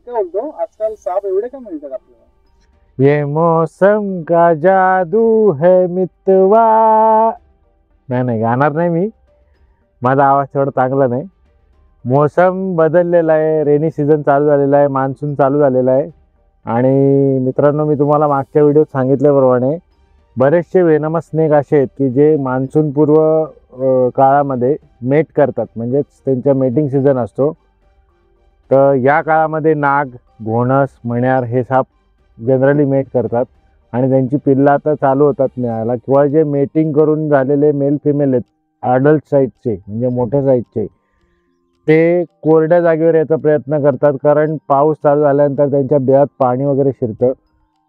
काय बोलतो, आजकाल साप एवढे का मिळतात आपल्याला? ये मौसम का जादू है मितवा. नाही गाणार नाही मी, माझा आवाज थोडा चांगला नाही. मौसम बदललेला आहे, रेनी सीझन चालू झालेला आहे, मान्सून चालू झालेला आहे. आणि मित्रांनो, मी तुम्हाला मागच्या व्हिडिओत सांगितल्याप्रमाणे बरेचसे वेनमस स्नेक असे आहेत की जे मान्सून पूर्व काळामध्ये मेट करतात, म्हणजेच त्यांचा मेटिंग सीझन असतो. तर या काळामध्ये नाग, घोणस, मण्यार हे साप जनरली मेट करतात आणि त्यांची पिल्लं आता चालू होतात मिळायला, किंवा जे मेटिंग करून झालेले मेल फिमेल आहेत अडल्ट साईजचे, म्हणजे मोठ्या साईजचे, ते कोरड्या जागेवर यायचा प्रयत्न करतात. कारण पाऊस चालू झाल्यानंतर त्यांच्या बिळात पाणी वगैरे शिरतं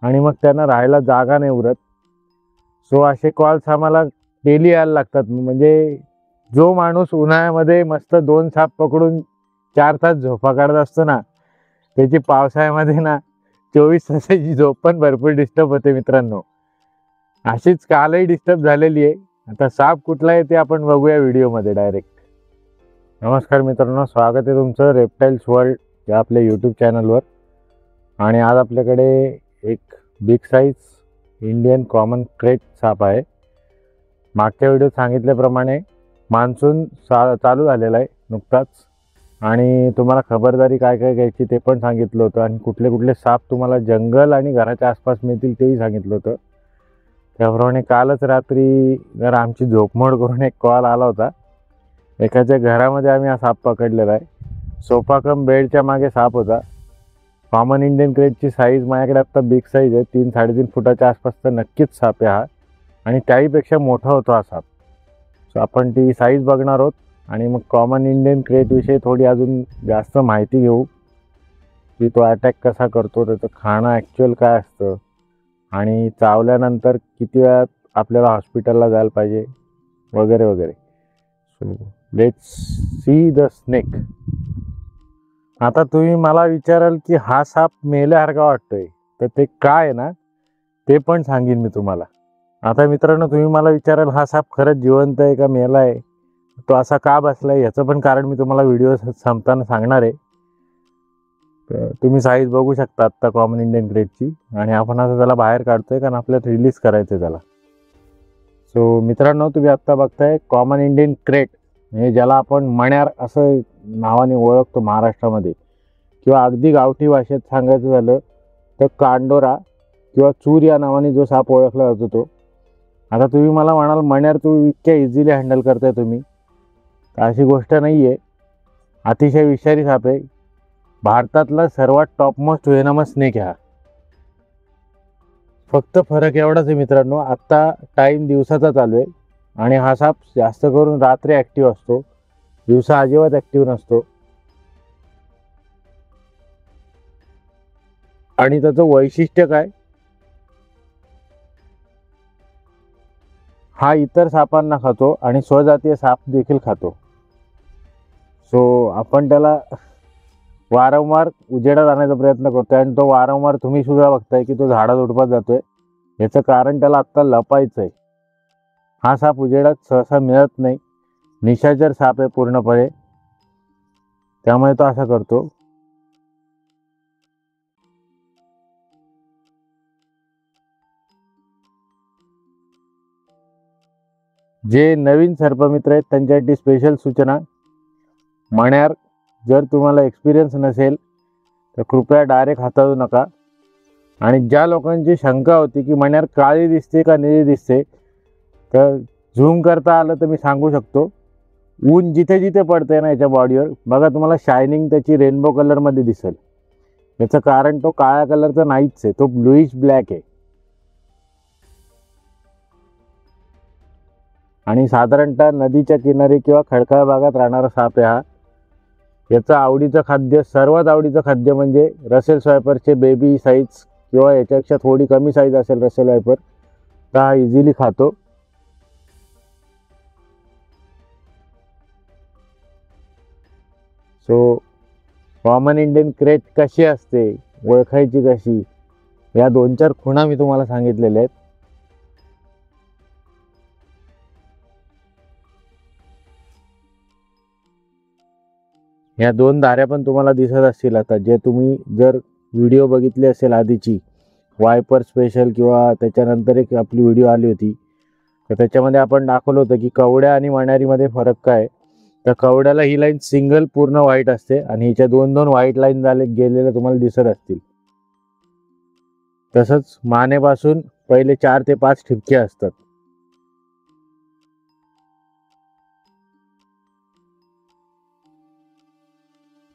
आणि मग त्यांना राहायला जागा नाही उरत. सो असे कॉल्स आम्हाला डेली यायला लागतात. म्हणजे जो माणूस उन्हाळ्यामध्ये मस्त 2 साप पकडून 4 तास झोपा काढत असतो ना, त्याची पावसाळ्यामध्ये ना 24 तासाची झोप पण भरपूर डिस्टर्ब होते मित्रांनो. अशीच कालही डिस्टर्ब झालेली आहे. आता साप कुठला आहे ते आपण बघूया व्हिडिओमध्ये डायरेक्ट. नमस्कार मित्रांनो, स्वागत आहे तुमचं रेप्टाइल्स वर्ल्ड या आपल्या यूट्यूब चॅनलवर. आणि आज आपल्याकडे एक big size Indian common crate साप आहे. मागच्या व्हिडिओत सांगितल्याप्रमाणे मान्सून चालू झालेला आहे नुकताच, आणि तुम्हाला खबरदारी काय काय घ्यायची ते पण सांगितलं होतं, आणि कुठले कुठले साप तुम्हाला जंगल आणि घराच्या आसपास मिळतील तेही सांगितलं होतं. त्याप्रमाणे कालच रात्री जरा आमची झोपमोड करून एक कॉल आला होता. एकाच्या घरामध्ये आम्ही हा साप पकडलेला आहे. सोफा कम बेडच्या मागे साप होता. कॉमन इंडियन क्रेटची साईज माझ्याकडे आत्ता बिग साईज आहे, 3-3.5 फुटाच्या आसपास तर नक्कीच साप आहे हा, आणि त्याहीपेक्षा मोठा होतो हा साप. सो आपण ती साईज बघणार आहोत आणि मग कॉमन इंडियन क्रेटविषयी थोडी अजून जास्त माहिती घेऊ, की तो अटॅक कसा करतो, त्याचं खाणं ॲक्च्युअल काय असतं, आणि चावल्यानंतर किती वेळात आपल्याला हॉस्पिटलला जायला पाहिजे वगैरे वगैरे. So let's see the snake. आता तुम्ही मला विचाराल की हा साप मेल्यासारखा वाटतोय, तर ते काय ना ते पण सांगेन मी तुम्हाला. आता मित्रांनो, तुम्ही मला विचाराल हा साप खरंच जिवंत आहे का मेला आहे, तो असा का बसलाय, याचं पण कारण मी तुम्हाला व्हिडिओ संपताना सांगणार आहे. तर तुम्ही साईज बघू शकता आत्ता कॉमन इंडियन क्रेटची, आणि आपण आता त्याला बाहेर काढतोय कारण आपल्याला रिलीज करायचं आहे त्याला. सो मित्रांनो, तुम्ही आत्ता बघताय कॉमन इंडियन क्रेट, म्हणजे ज्याला आपण मण्यार असं नावाने ओळखतो महाराष्ट्रामध्ये, किंवा अगदी गावठी भाषेत सांगायचं झालं तर कांडोरा किंवा चूर या नावाने जो साप ओळखला जातो तो. आता तुम्ही मला म्हणाल मण्यार तू इतक्या इझिली हँडल करताय तुम्ही, तर अशी गोष्ट नाही आहे. अतिशय विषारी साप आहे. भारतातला सर्वात टॉपमोस्ट वेनमस स्नेक आहे हा. फक्त फरक एवढाच आहे मित्रांनो, आत्ता टाईम दिवसाचा चालू आहे आणि हा साप जास्त करून रात्री ॲक्टिव्ह असतो, दिवसा अजिबात ॲक्टिव्ह नसतो. आणि त्याचं वैशिष्ट्य काय, हा इतर सापांना खातो आणि स्वजातीय साप देखील खातो. सो आपण त्याला वारंवार उजेडात आणण्याचा प्रयत्न करतोय, आणि तो वारंवार तुम्ही सुद्धा बघताय की तो झाडात उडपत जातोय. याचं कारण त्याला आत्ता लपायचं आहे. हा साप उजेडात सहसा मिळत नाही, निशाचर साप आहे पूर्णपणे, त्यामुळे तो असा करतो. जे नवीन सर्पमित्र आहेत त्यांच्यासाठी स्पेशल सूचना, मण्यार जर तुम्हाला एक्सपिरियन्स नसेल तर कृपया डायरेक्ट हाताळू नका. आणि ज्या लोकांची शंका होती की मण्यार काळी दिसते का निळी दिसते, तर झूम करता आलं तर मी सांगू शकतो, ऊन जिथे जिथे पडतंय ना याच्या बॉडीवर बघा, तुम्हाला शायनिंग त्याची रेनबो कलरमध्ये दिसेल. याचं कारण तो काळ्या कलरचा नाहीच आहे, तो ब्लूइश ब्लॅक आहे. आणि साधारणतः नदीच्या किनारी किंवा खडकाळ भागात राहणारा साप आहे हा. याचं आवडीचं खाद्य, सर्वात आवडीचं खाद्य म्हणजे रसेल स्वायपरचे बेबी साईज, किंवा याच्यापेक्षा थोडी कमी साईज असेल रसेल वायपर, तर हा इझिली खातो. सो कॉमन इंडियन क्रेट कशी असते, ओळखायची कशी, या 2-4 खुणा मी तुम्हाला सांगितलेल्या आहेत. ह्या 2 धाऱ्या पण तुम्हाला दिसत असतील आता, जे तुम्ही जर व्हिडिओ बघितली असेल आधीची वायपर स्पेशल किंवा त्याच्यानंतर एक आपली व्हिडिओ आली होती, तर त्याच्यामध्ये आपण दाखवलं होतं की कवड्या आणि वण्यारीमध्ये फरक काय. तर कवड्याला ही लाईन सिंगल पूर्ण व्हाईट असते आणि हिच्या 2-2 व्हाईट लाईन गेलेल्या तुम्हाला दिसत असतील. तसंच मानेपासून पहिले 4 ते 5 ठिपके असतात.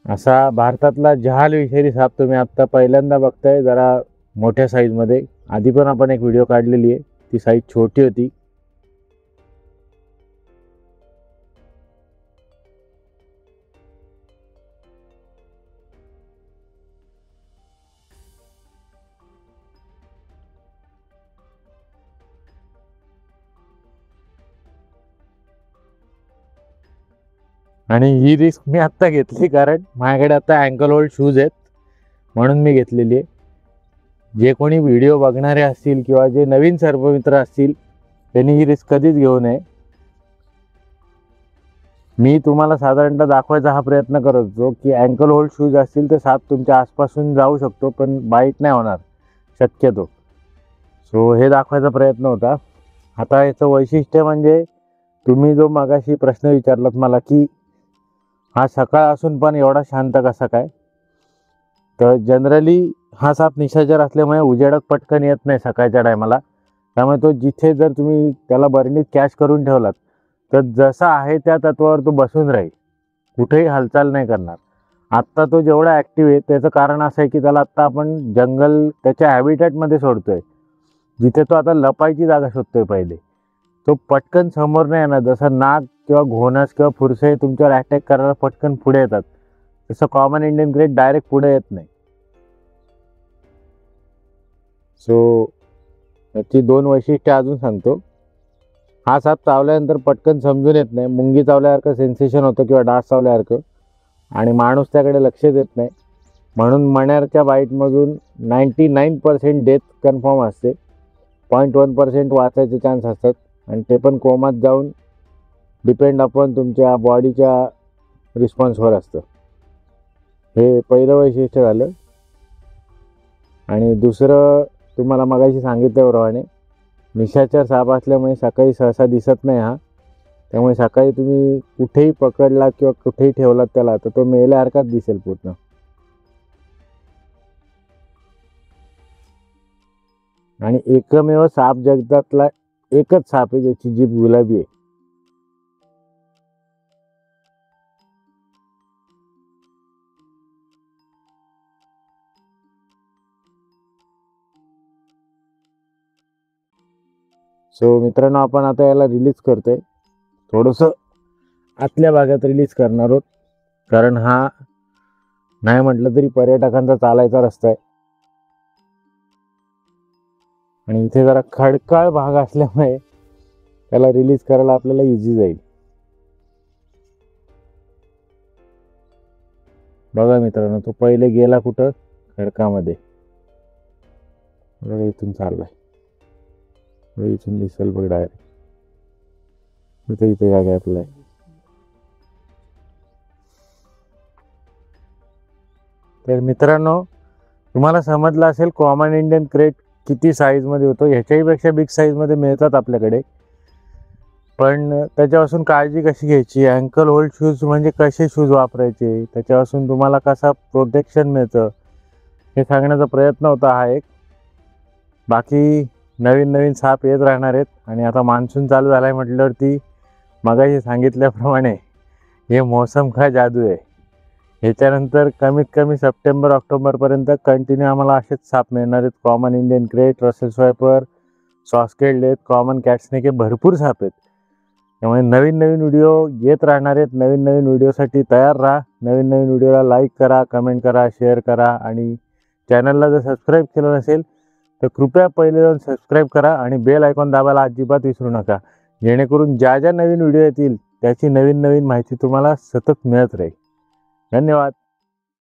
असा भारतातला जहाल विषारी साप तुम्ही आत्ता पहिल्यांदा बघताय, जरा मोठ्या साईजमध्ये. आधी पण आपण एक व्हिडिओ काढलेली आहे, ती साईज छोटी होती. आणि ही रिस्क मी आत्ता घेतली कारण माझ्याकडे आता अँकल होल्ड शूज आहेत, म्हणून मी घेतलेली आहे. जे कोणी व्हिडिओ बघणारे असतील किंवा जे नवीन सर्पमित्र असतील त्यांनी ही रिस्क कधीच घेऊ नये. मी तुम्हाला साधारणतः दाखवायचा हा प्रयत्न करत होतो की अँकल होल्ड शूज असतील तर साप तुमच्या आसपासून जाऊ शकतो, पण बाईट नाही होणार शक्यतो. सो हे दाखवायचा प्रयत्न होता. आता याचं वैशिष्ट्य म्हणजे तुम्ही जो मगाशी प्रश्न विचारलात मला की हा सकाळ असून पण एवढा शांत कसा काय, तर जनरली हा साप निशाचर असल्यामुळे उजेडात पटकन येत नाही सकाळच्या टायमाला. त्यामुळे तो जिथे जर तुम्ही त्याला बरणीत कॅच करून ठेवलात तर जसा आहे त्या तत्वावर तो बसून राहील, कुठेही हालचाल नाही करणार. आत्ता तो जेवढा ॲक्टिव्ह आहे त्याचं कारण असं आहे की त्याला आत्ता आपण जंगल त्याच्या हॅबिटॅटमध्ये सोडतोय, जिथे तो आता लपायची जागा शोधतोय. पहिले तो पटकन समोर नाही येणार. जसं नाग किंवा घोणस किंवा फुरसे तुमच्यावर अटॅक करायला पटकन पुढे येतात, तसं कॉमन इंडियन ग्रेट डायरेक्ट पुढे येत नाही. सो याची 2 वैशिष्ट्ये अजून सांगतो. हा साप चावल्यानंतर पटकन समजून येत नाही, मुंगी चावल्यासारखं सेन्सेशन होतं किंवा डास चावल्यासारखं, आणि माणूस त्याकडे लक्ष देत नाही. म्हणून मण्यारच्या बाईटमधून 99% डेथ कन्फर्म असते. 0.1% वाचायचे चान्स असतात, आणि ते पण कोमात जाऊन डिपेंड अपॉन तुमच्या बॉडीच्या रिस्पॉन्सवर असतं. हे पहिलं वैशिष्ट्य झालं. आणि दुसरं, तुम्हाला मगाशी सांगितल्याप्रमाणे निशाचर साप असल्यामुळे सकाळी सहसा दिसत नाही हा. त्यामुळे सकाळी तुम्ही कुठेही पकडला किंवा कुठेही ठेवलात त्याला तर तो मेल्यासारखाच दिसेल पूर्ण. आणि एकमेव साप जगतातला एकच साप आहे ज्याची जीभ गुलाबी आहे. सो मित्रांनो, आपण आता याला रिलीज करतोय. थोडंसं आतल्या भागात रिलीज करणार आहोत, कारण हा नाही म्हटलं तरी पर्यटकांचा चालायचा रस्ता आहे आणि इथे जरा खडकाळ भाग असल्यामुळे त्याला रिलीज करायला आपल्याला इझी जाईल. बघा मित्रांनो, तो पहिले गेला कुठं, खडकामध्ये. बघा इथून चाललाय, इथून दिसेल बघ डायरेक्ट. इथे या गॅपला आहे. तर मित्रांनो, तुम्हाला समजलं असेल कॉमन इंडियन क्रेट किती साईजमध्ये होतो. ह्याच्याही पेक्षा बिग साईजमध्ये मिळतात आपल्याकडे, पण त्याच्यापासून काळजी कशी घ्यायची, अँकल होल्ड शूज म्हणजे कसे शूज वापरायचे, त्याच्यापासून तुम्हाला कसा प्रोटेक्शन मिळतं हे सांगण्याचा प्रयत्न होता हा एक. बाकी नवीन नवीन साप येत राहणार आहेत. आणि आता मान्सून चालू झाला आहे म्हटल्यावरती मगाशी सांगितल्याप्रमाणे हे मौसम का जादू आहे. ह्याच्यानंतर कमीत कमी सप्टेंबर ऑक्टोबरपर्यंत कंटिन्यू आम्हाला असेच साप मिळणार आहेत. कॉमन इंडियन क्रेट, रसेल स्वायपर, सॉस्केल्ड आहेत, कॉमन कॅटस्नेक हे भरपूर साप आहेत. त्यामुळे नवीन नवीन व्हिडिओ येत राहणार आहेत. नवीन नवीन व्हिडिओसाठी तयार राहा. नवीन नवीन व्हिडिओला लाईक करा, कमेंट करा, शेअर करा. आणि चॅनलला जर सबस्क्राईब केलं नसेल तर कृपया पहिले जाऊन सबस्क्राईब करा आणि बेल आयकॉन दाबायला अजिबात विसरू नका, जेणेकरून ज्या ज्या नवीन व्हिडिओ येतील त्याची नवीन नवीन माहिती तुम्हाला सतत मिळत राहील. धन्यवाद.